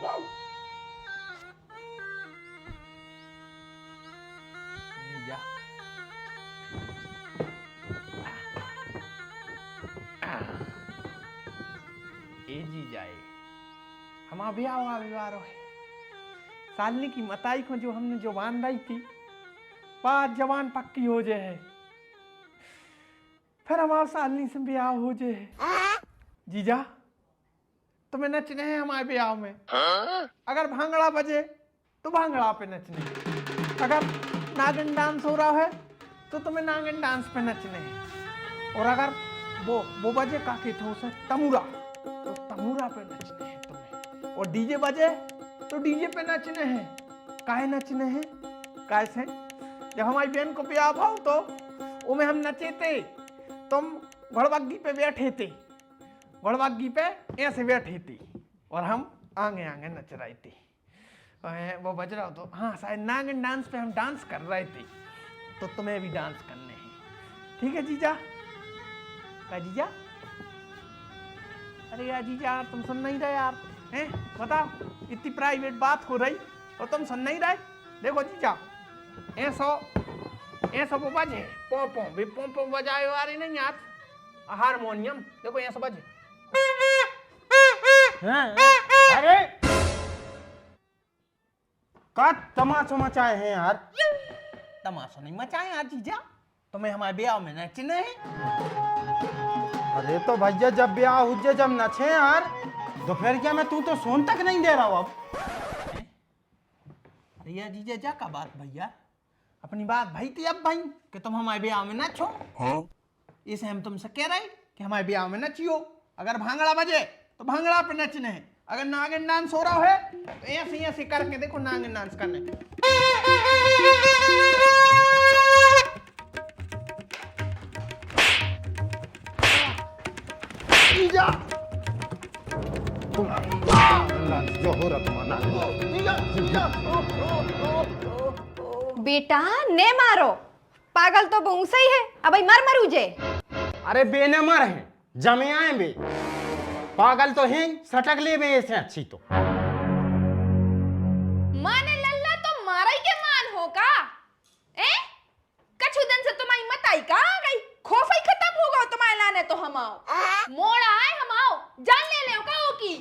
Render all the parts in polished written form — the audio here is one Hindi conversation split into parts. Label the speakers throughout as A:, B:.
A: जीजा ए जीजा हमारा ब्याह हुआ विवाह है। सालनी की मताई को जो हमने जो बांध रही थी बात जवान पक्की हो जाए फिर हमारा सालनी से ब्याह हो जाए। जीजा तुम्हें नचने हैं हमारे ब्याह में। अगर भांगड़ा बजे तो भांगड़ा पे नचने, अगर नागिन डांस हो रहा है तो तुम्हें नागिन डांस पे नचने हैं, और अगर वो बजे काके थो से तमूरा तो तमूरा पे नचने हैं तुम्हें, और डीजे बजे तो डीजे पे नचने हैं। काहे नचने हैं? काहे से जब हमारी बहन को ब्याह भाव तो उमें हम नचे थे, तुम घोड़बग्गी पे बैठे थे, घोड़बग्गी पे ऐसे बैठे थे और हम आगे आगे नच रहे थे। वो बज रहा हो तो हाँ शायद नागिन डांस पे हम डांस कर रहे थे, तो तुम्हें भी डांस करने हैं। ठीक है जीजा? क्या जीजा? अरे यार जीजा यार तुम सुन नहीं रहे यार, हैं? बताओ इतनी प्राइवेट बात हो रही और तुम सुन नहीं रहे। देखो जीजा ऐसा वो बजे पोंपों भी पोंपों बजाए वाली नहीं यार, हारमोनियम देखो ऐसा बजे।
B: अरे का तमाशा मचाए हैं यार?
A: तमाशा नहीं मचाए यार जीजा, तुम्हें हमारे ब्याह में नचने हैं।
B: अरे तो भैया जब ब्याह हुए जब नचे यार, दोपहर क्या में तू तो सोन तक नहीं दे रहा हो अब।
A: अरे यार जीजा जा का बात भैया, अपनी बात भाई थी अब भाई कि तुम हमारे ब्याह में नचो। हाँ? इसे हम तुमसे कह रहे कि हमारे ब्याह में नचियो। अगर भांगड़ा बजे तो भांगड़ा पे नचने हैं, अगर नागिन डांस हो रहा है तो ऐसे ऐसे करके देखो नागिन डांस करने। जीजा
C: बेटा ने मारो, पागल तो बहु सही है, अब मर मरू जे।
B: अरे बेने मर है जमे आए बे, पागल तो है सटक ले बे ऐसे अच्छी तो।
C: माने लल्ला तो मारा ही के मान हो का? कछु दिन से तुम्हारी मत आई का आ गई, खौफ ही खत्म हो गया तुम्हारे लाने तो हम आओ मोड़ा आए, हम आओ जान ले ले का हो की।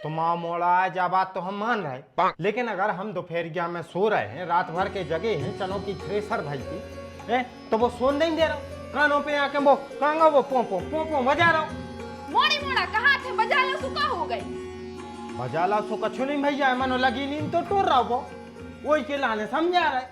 B: तुम आओ मोड़ा आए जा बात तो हम मान रहे, लेकिन अगर हम दोपहरिया में सो रहे हैं, रात भर के जगह हैं, चनो की थ्रेसर भाई थी, तो वो सोन नहीं दे रहा, कानों पे आके वो कांगा वो पोंपो पोंपो बजा रहा हूं।
C: मोड़ी मोड़ा कहाँ थे, बजा लो सुका हो गई।
B: बजा ला सो कछु नहीं भैया, मनो लगी नींद तो टूट रहा वो, वही के लाने समझा रहा है।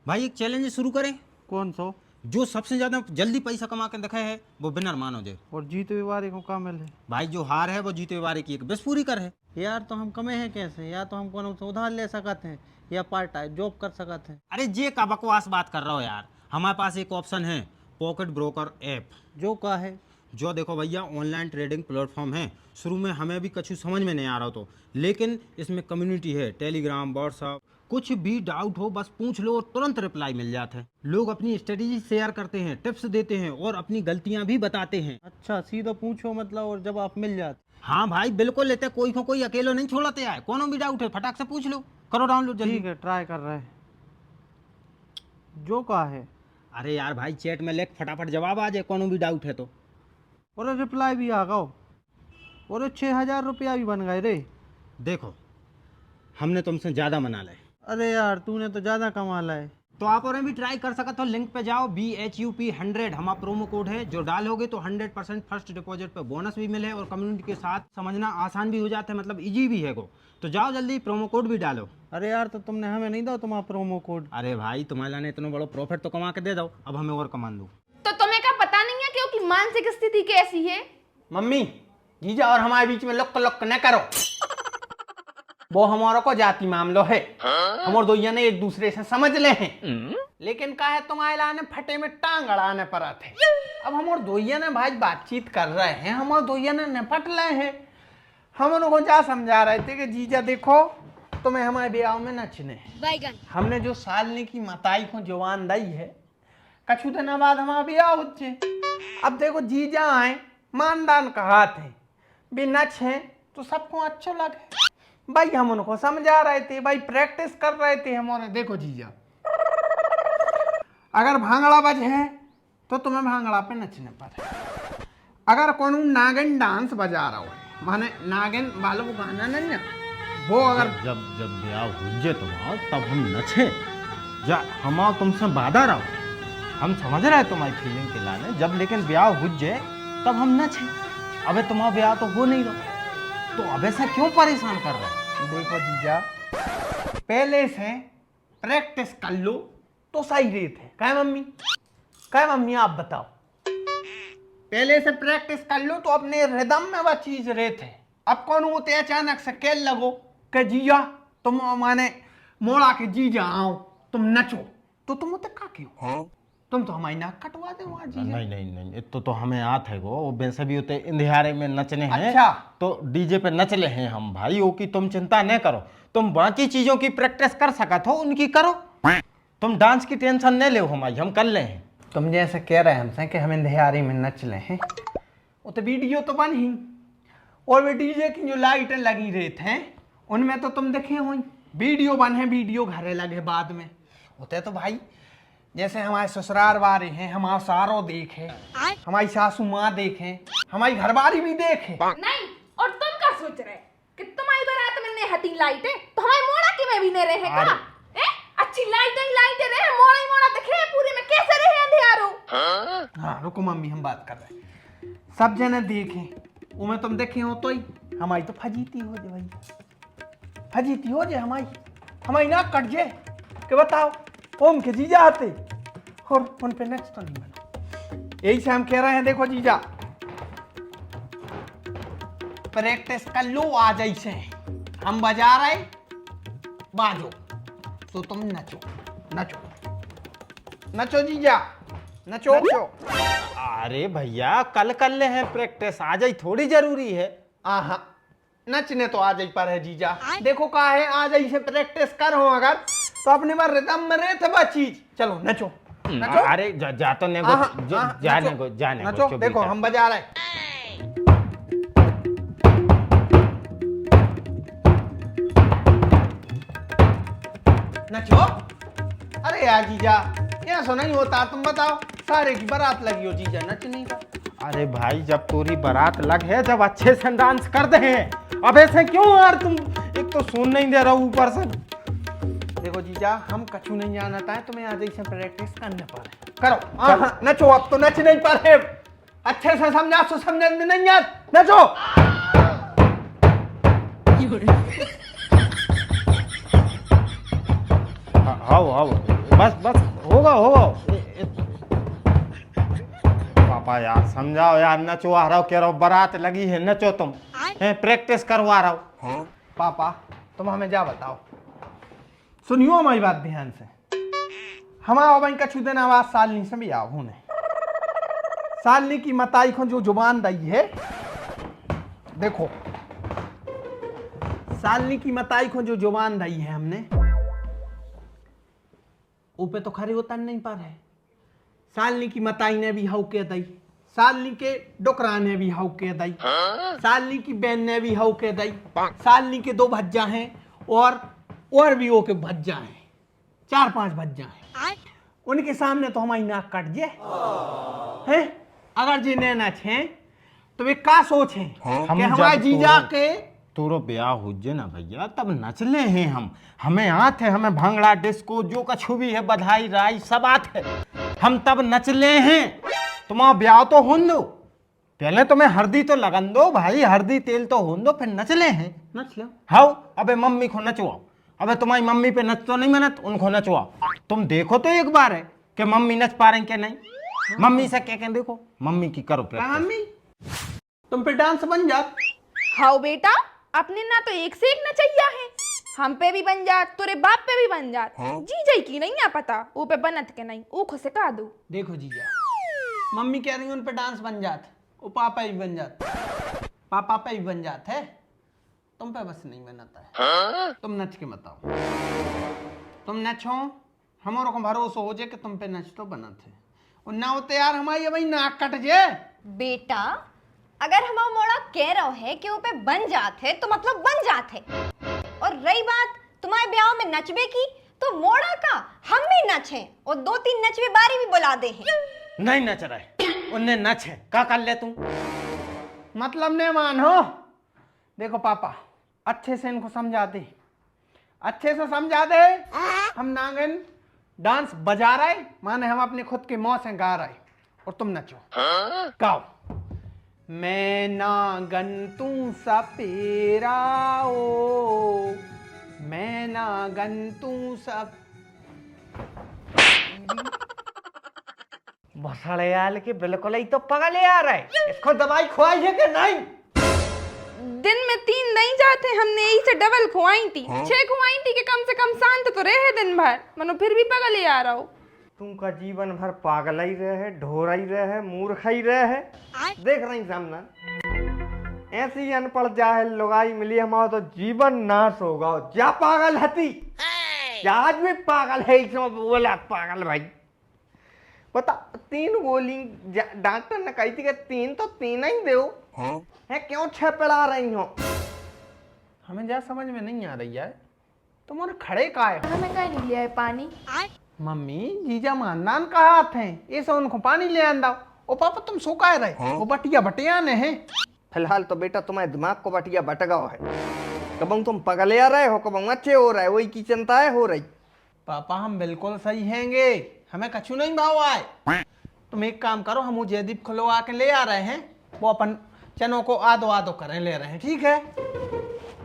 D: भाई एक चैलेंज शुरू करें।
A: कौन सो?
D: जो सबसे ज्यादा जल्दी पैसा कमा के दिखाए है वो विनर मानो दे,
A: और जीते वाले को क्या मिले?
D: भाई जो हार है वो जीते वाले की एक बस पूरी कर है।
A: यार तो हम कमे हैं कैसे, या तो हम कौन उधार ले सकते हैं या पार्ट टाइम जॉब कर सकते हैं।
D: अरे जे का बकवास बात कर रहा हो यार, हमारे पास एक ऑप्शन है पॉकेट ब्रोकर ऐप।
A: जो का है?
D: जो देखो भैया ऑनलाइन ट्रेडिंग प्लेटफॉर्म है। शुरू में हमें भी कुछ समझ में नहीं आ रहा तो, लेकिन इसमें कम्युनिटी है, टेलीग्राम व्हाट्सअप, कुछ भी डाउट हो बस पूछ लो और तुरंत रिप्लाई मिल जाता है। लोग अपनी स्ट्रेटेजी शेयर करते हैं, टिप्स देते हैं और अपनी गलतियां भी बताते हैं।
A: अच्छा सीधा पूछो मतलब और जवाब मिल जाते?
D: हाँ भाई बिल्कुल लेते, कोई को कोई अकेलो नहीं छोड़ते यार, कोनो भी डाउट है फटाक से पूछ लो, करो डाउनलोड जल्दी।
A: ठीक है ट्राई कर रहे हैं। जो का है?
D: अरे यार भाई चैट में लिख फटाफट जवाब आ जाए, कोनो भी डाउट है तो।
A: और रिप्लाई भी आ गओ, और 6,000 रुपया भी बन गए रे।
D: देखो हमने तुमसे ज्यादा मना ले।
A: अरे यार तूने तो ज्यादा कमा लाए।
D: तो आप और भी ट्राई कर सकते हो, लिंक पे जाओ BHUP100 हमारा प्रोमो कोड है, जो डालोगे तो 100% फर्स्ट डिपॉजिट पे बोनस भी मिले और कम्युनिटी के साथ समझना आसान भी हो जाता है, मतलब इजी भी है वो। तो जाओ जल्दी प्रोमो कोड भी डालो।
A: अरे यार तो तुमने हमें नहीं दो तुम्हारा प्रोमो कोड।
D: अरे भाई तुम्हारे लाने इतना बड़ा प्रॉफिट तो कमा के दे दो, अब हमें और कमा दो।
C: तो तुम्हें का पता नहीं है क्योंकि मानसिक स्थिति कैसी है?
B: मम्मी जीजा और हमारे बीच में लुक लुक न करो, वो हमारा को जाति मामलो है, हमारे दोइया ने एक दूसरे से समझ ले हैं। लेकिन का है तुम्हारे लाने फटे में टांग अड़ाने पर आते। अब हमारे दोइया ने भाई बातचीत कर रहे हैं, हमारे दोइया ने निपट ले हैं। हम उनको क्या समझा रहे थे कि जीजा देखो तुम्हें हमारे ब्याह में नचने हैं। हमने जो सालनी की मताई को जवान दी है, कछु दिन बाद हमारा ब्याह होचे। अब देखो जीजा आए मानदान कहा थे भी नच है तो सबको अच्छा लगे,
A: भाई हम उनको समझा रहे थे, भाई प्रैक्टिस कर रहे थे हमारे। देखो जीजा, अगर भांगड़ा बजे है तो तुम्हें भांगड़ा पे नचने पर है। अगर कौन नागिन डांस बजा रहा हो, माने नागिन वालों को गाना नहीं है वो, अगर
D: जब जब ब्याह हुज्जे तुम्हारा तब हम नचे, जा हम तुमसे बाधा रहो, हम समझ रहे तुम्हारी फीलिंग के लाने, जब लेकिन ब्याह हुज्जे तब हम नचे। अबे तुम्हारा ब्याह तो हो नहीं रहा, तो अब ऐसा क्यों परेशान कर रहे हो?
A: देखो जीजा, पहले से प्रैक्टिस कर लो तो सही रेत है। क्या मम्मी, क्या मम्मी आप बताओ, पहले से प्रैक्टिस कर लो तो अपने रिदम में वह चीज रेत है। अब कौन होते अचानक से कह लगो कि जीजा तुम माने मोड़ा के जीजा आओ तुम नचो, तो तुम होते का क्यों? तुम तो हमारी नाक कटवा दे वहाँ जीजा।
D: नहीं नहीं नहीं, तो हमें आत है वो वैसे भी होते इंदिहारे में नचने हैं।
A: अच्छा।
D: तो डीजे पे नच ले हैं हम भाई, वो की तुम चिंता न करो, तुम बाकी चीजों की प्रैक्टिस कर सकत हो उनकी करो, तुम डांस की टेंशन न ले हमारी, हम कर ले हैं।
A: तुम जैसे कह रहे हैं हमसे कि हमें इंदिहारे में नच ले हैं, वो तो वीडियो तो बन ही, और वे डीजे की जो लाइटें लगी रहते हैं उनमें तो तुम देखे हो, वीडियो बन है, वीडियो घरे लगे बाद में होते। तो भाई जैसे हमारे ससुराल वाले हैं, हमारा सारो देखे, हमारी सासू माँ देखे, हमारी घरवाली भी देखे।
C: नहीं, और तुम क्या सोच रहे कि तुम्हारी बारात में ने हती लाइटें तो हमारी मोड़ा की में भी ने रहे का? अच्छी लाइटें रहे, मोड़ा ही मोड़ा दिख रहे पूरे में, कैसे रहे अंधियारो?
A: हाँ रुको मम्मी, हम बात कर रहे हैं। सब जने देखे, उमें तुम देखे हो तो ही हमारी तो फजीती हो जाए भाई, फजीती हो जाए हमारी नाक कट जाए कि बताओ ओम के जीजा आते और उन पे नच तो नहीं बना। यही से हम कह रहे हैं, देखो जीजा प्रैक्टिस कर लो, आ जैसे हम बजा रहे बाजो तो तुम नचो नचो नचो जीजा नचो।
D: अरे भैया कल कर ले हैं प्रैक्टिस, आज ही थोड़ी जरूरी है।
A: आहा, नचने तो आज ही पर है जीजा। देखो कहा है आज ही से प्रैक्टिस करो, अगर तो अपने बार रिदम में रहे थे बात चीज। चलो नचो नचो।
D: अरे जा तो ने
A: आहा,
D: को
A: आहा,
D: जाने
A: नचो,
D: को जाने को
A: नचो।
D: चुप
A: देखो
D: बेटा।
A: हम बजा रहे, नचो। अरे यार जीजा ऐसा नहीं होता, तुम बताओ, सारे की बारात लगी हो जीजा, नच नहीं का।
D: अरे भाई जब तोरी बारात लग है, जब अच्छे से डांस कर दे हैं, अब ऐसे क्यों यार तुम, एक तो सुन नहीं दे रहा ऊपर से।
A: देखो जीजा हम कछु नहीं जानता है, तुम्हें आज से प्रैक्टिस करने पर करो। आहा, नचो, अब तो नच नहीं पर है, अच्छे से समझा सो समझ में नहीं यार, नचो।
D: हाँ बस होगा पापा यार समझाओ यार, नचवा रहा हो, कह रहा हो बारात लगी है, नचो तुम, प्रैक्टिस करवा रहा हो।
A: पापा तुम हमें जा बताओ, सुनियो हमारी बात ध्यान से। हमारा बहन कछु दिन आवाज सालनी से भी आओ होने, सालनी की मताई को जो जुबान दई है, देखो सालनी की मताई को जो जुबान दई है हमने, ऊपर तो खरे उतर नहीं पर है। सालनी की मताई ने भी हाउ के दई, सालनी के डोकरा ने भी हाउ के दई, सालनी की बहन ने भी हाउ के दई, सालनी के 2 भज्जा हैं और भी वो के भज्जा हैं, 4-5 भज्जा हैं। उनके सामने तो हमारी नाक कट जाए हैं। अगर जी ने नच हैं तो वे का सोच हैं कि हमारे जीजा के
D: तोरो ब्याह हो जे ना भैया, तब नच ले हैं हम, हमें आत है, हमें भांगड़ा डिस्को जो कछु भी है, बधाई राई सब आत है, हम तब नच ले हैं। तुम्हारा ब्याह तो होन दो, पहले तुम्हें हल्दी तो लगन दो भाई, हल्दी तेल तो होन दो, फिर नच ले हैं।
A: नच लो।
D: हाउ अबे मम्मी को नचवाओ, अबे तुम्हारी मम्मी पे नच तो नहीं मनत, उनको नचवाओ। तुम देखो तो एक बार है कि मम्मी नच पा रहे क्या नहीं, मम्मी से क्या देखो, मम्मी की करो प्रैक्टिस।
A: मम्मी तुम पे डांस बन जात।
C: हाँ बेटा, अपने ना तो एक से एक नचैया है, हम पे भी बन जात, तेरे बाप पे भी बन जात। जीजा की नहीं आ पता वो पे बनत के नहीं, वो खुद सिखा दो।
A: देखो जीजा, मम्मी कह रही है उन पे डांस बन जात, वो पापा भी बन जात, पापा पे भी बन जात है, तुम पे बस नहीं बनता है। तुम नच के बताओ, तुम नचो, हमारो को भरोसा हो जाए कि तुम पे नच तो बनत है, और ना होते यार हमारी भाई नाक कट जाए।
E: बेटा अगर हमारा मोड़ा कह रहा है कि वो पे बन जात है तो मतलब बन जात है, और रही बात तुम्हारे ब्याह में नचबे की, तो मोड़ा का हम भी नचे और 2-3 नचवे बारी भी बुला दे हैं।
B: नहीं नच रहे, उन्हें नच है, क्या कर ले तू? मतलब ने मानो। देखो पापा, अच्छे से इनको समझा दे, अच्छे से समझा दे। हम नागिन डांस बजा रहे, माने हम अपने खुद के मौत से गा रहे, और तुम नचो। गाओ। मैं नागन तू सपेरा ओ, मैं नागन तू सब। भसड़याल के बिल्कुल ही तो पगले आ रहा है, इसको दवाई खुआई है कि नहीं?
C: दिन में 3 नहीं जाते, हमने यही से डबल खुआई थी। 6 खुआई थी कि कम से कम शांत तो रहे दिन भर, मनो फिर भी पगल ही आ रहा हो।
A: तुमका जीवन भर पागल ही रहे, ढोरा ही रहे, मूर्ख ही रहे। देख रही सामना ऐसी अनपढ़ जाहिल लुगाई मिली हमारा तो जीवन नाश होगा। क्या पागल हती, क्या आज भी पागल है, इसमें बोला पागल भाई। पता 3 गोली डॉक्टर ने कही थी कि 3 तो 3 ही दो है, क्यों 6 पिला रही हो? हमें जा समझ में नहीं आ रही है, तुम और खड़े का है?
C: हमें कहीं नहीं लिया है पानी।
B: मम्मी जीजा मानदान कहा थे, ऐसे उनको पानी ले आंदा। ओ पापा तुम सो का रहे, वो बटिया बटिया ने है।
A: फिलहाल तो बेटा तुम्हारे दिमाग को बटिया बटगाओ है, कब तुम पगले आ रहे हो, कब अच्छे हो रहे, वही की चिंता है हो रही।
B: पापा हम बिल्कुल सही हैंगे, हमें कछु नहीं भाव आए। तुम एक काम करो, हम वो जयदीप खुलवा के ले आ रहे हैं, वो अपन चनों को आदो आदो करें ले रहे हैं, ठीक है?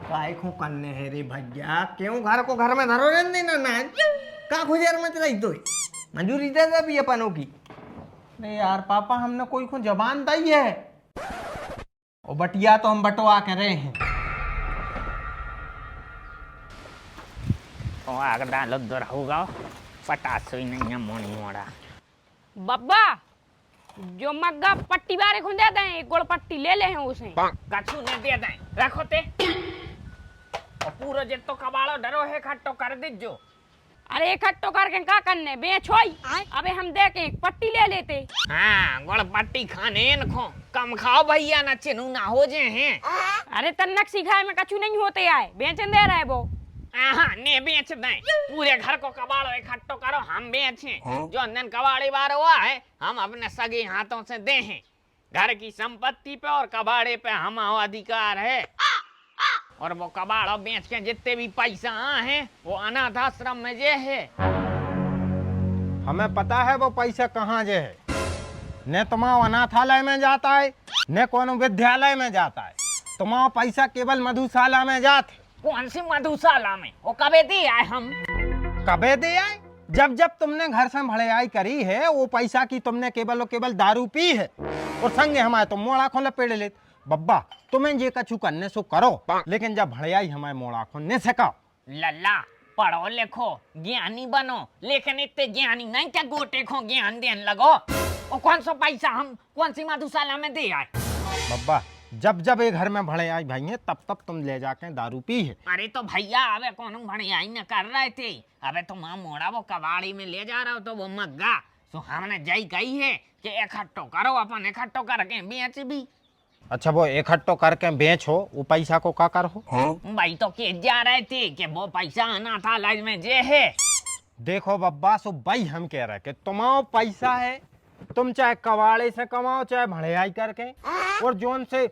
A: काय को करने है रे भैया, क्यों घर को घर में धरो रहने देना ना, का खुजर मच रही तो मंजूरी दे दे भी अपनों की।
B: नहीं यार पापा, हमने कोई को जबान दी है, और बटिया तो हम बटवा के रहे हैं।
F: आग डालो दर होगा, पटासो ही नहीं है मोनी मोड़ा।
G: बब्बा जो मग्गा पट्टी बारे खुंदे दें, एक गोल पट्टी ले ले हैं उसे।
F: कछु ने दे दें, रखो ते। और पूरा जे तो कबाड़ो डरो है खट्टो कर दीजो।
G: अरे इकट्ठो करके का करने बेच होई, अबे हम दे के एक पट्टी ले लेते।
F: हाँ गोल पट्टी खाने इनको कम खाओ भैया, ना चिनू ना हो जे हैं।
G: अरे तन्नक सिखाए में कछु नहीं होते आए, बेचन दे रहे वो।
F: ने बेच दें, पूरे घर को कबाड़ो इकट्ठो करो, हम बेचें। जो दिन कबाड़ी बार हुआ है, हम अपने सगे हाथों से दे हैं। घर की संपत्ति पे और कबाड़े पे हमारा अधिकार है, और वो कबाड़ा बेच के जितने भी पैसा हैं वो अनाथ आश्रम में जे है।
D: हमें पता है वो पैसा कहाँ जे है, न तुम्हारा अनाथालय में जाता है न कोनो विद्यालय में जाता है, तुम्हारा पैसा केवल मधुशाला में जाते।
F: कौन सी मधुशाला में? वो कबे दे आए हम?
D: कबे दे आए? जब जब तुमने घर से भड़ाई करी है, वो पैसा की तुमने केवल और केवल दारू पी है, और संगे हमारे तुम मोड़ा खो लपेट लेते। बब्बा तुम्हें जे कछु करने सो करो, लेकिन जब भड़ाई हमारे मोड़ा खो ने सकाओ।
F: लल्ला पढ़ो लिखो ज्ञानी बनो, लेकिन इतने ज्ञानी नहीं क्या गोटे को ज्ञान देने लगो। और कौन सा पैसा हम कौन सी मधुशाला में दे आए?
D: बब्बा जब जब ये घर में भड़ाई भाई है, तब तब तुम ले जाके दारू पी है।
F: अरे तो भैया अबे कौन भड़ाई न कर रहे थे, अबे तुम मोड़ा वो कबाड़ी में ले जा रहा हो, तो वो मग्गा तो हमने जय कही है कि इकट्ठो करो, अपन इकट्ठो करके बेच भी।
D: अच्छा वो इकट्ठो करके बेचो, वो पैसा को का करो?
F: भाई तो के जा रहे थे कि वो पैसा अनाथालय में जे है।
D: देखो बब्बा सो भाई हम कह रहे कि तुम्हारा पैसा है, तुम चाहे कबाड़े से कमाओ चाहे भड़ाई करके, और जोन से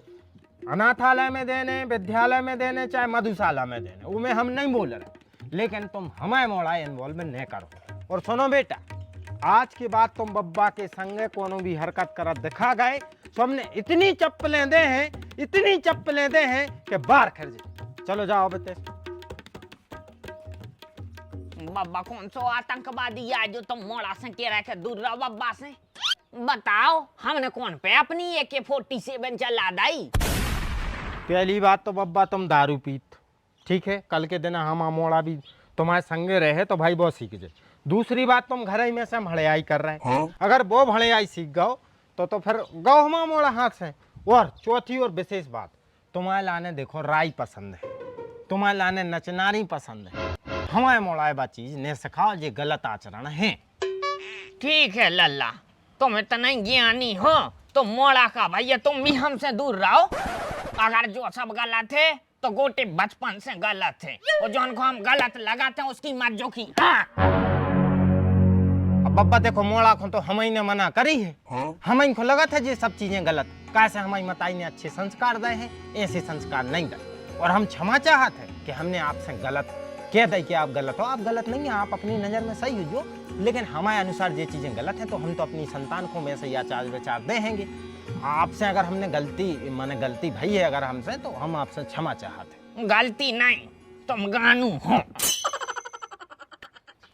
D: अनाथालय में देने, विद्यालय में देने, चाहे मधुशाला में देने, वो में हम नहीं बोल रहे, लेकिन तुम हमें मोड़ा इन्वॉल्वमेंट नहीं करो। और सुनो बेटा, आज के बाद तुम बब्बा के संगे कोनो भी हरकत करत दिखा गए तो हमने इतनी चप्पलें दे हैं, इतनी चप्पलें दे हैं कि बाहर खर्चे। चलो जाओ बेटे।
F: बब्बा कौन सो आतंकवादी है जो तुम मोड़ा से कह रहे दूर रहो बब्बा से? बताओ हमने कौन पे अपनी AK-47 चला दाई?
D: पहली बात तो बब्बा तुम दारू पीत, ठीक है, कल के दिन हम मोड़ा भी तुम्हारे संगे रहे तो भाई बहुत सीख जाए। दूसरी बात तुम घर ही में से भड़ाई कर रहे हैं, अगर वो भड़ाई सीख गओ तो फिर गौ हमारा मोड़ा हाथ से। और चौथी और विशेष बात, तुम्हारे लाने देखो राई पसंद है, तुम्हारे लाने नचनारी पसंद है, हमारे मोड़ा बा चीज ने सिखाओ ये गलत आचरण है।
F: ठीक है लल्ला, तुम इतना ज्ञानी हो तो मोड़ा का भैया तुम भी हमसे दूर रहो। अगर जो सब गलत है तो गोटे बचपन से गलत है, और जो उनको हम गलत लगाते हैं उसकी मत जो की।
D: अब बब्बा देखो मोड़ा को तो हम ही ने मना करी है, हम ही को लगा था ये सब चीजें गलत, कैसे हमारी मताई ने अच्छे संस्कार दे हैं, ऐसे संस्कार नहीं दे। और हम क्षमा चाहते हैं कि हमने आपसे गलत कह दे कि आप गलत हो। आप गलत नहीं है, आप अपनी नजर में सही हो, लेकिन हमारे अनुसार ये चीजें गलत हैं, तो हम तो अपनी संतान को वैसे ही आचार विचार देंगे। आपसे अगर हमने गलती भई है अगर हमसे, तो हम आपसे क्षमा चाहते हैं।
F: गलती नहीं, तुम गानू हो।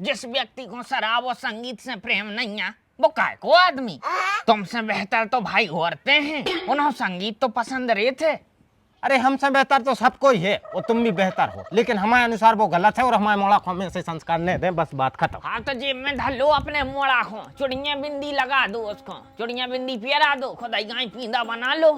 F: जिस व्यक्ति को शराब और संगीत से प्रेम नहीं है वो काय को आदमी। तुमसे बेहतर तो भाई औरतें हैं, उन्हें संगीत तो पसंद रहे थे।
D: अरे हमसे बेहतर तो सबको ही है, और तुम भी बेहतर हो, लेकिन हमारे अनुसार वो गलत है और हमारे मोड़ा को हमें से संस्कार नहीं दे, बस बात खत्म।
F: हाँ तो जेब में धर लो अपने मोड़ा को, चुड़िया बिंदी लगा दो उसको, चुड़िया बिंदी पियरा दो, खुदाई गाय पींदा बना लो।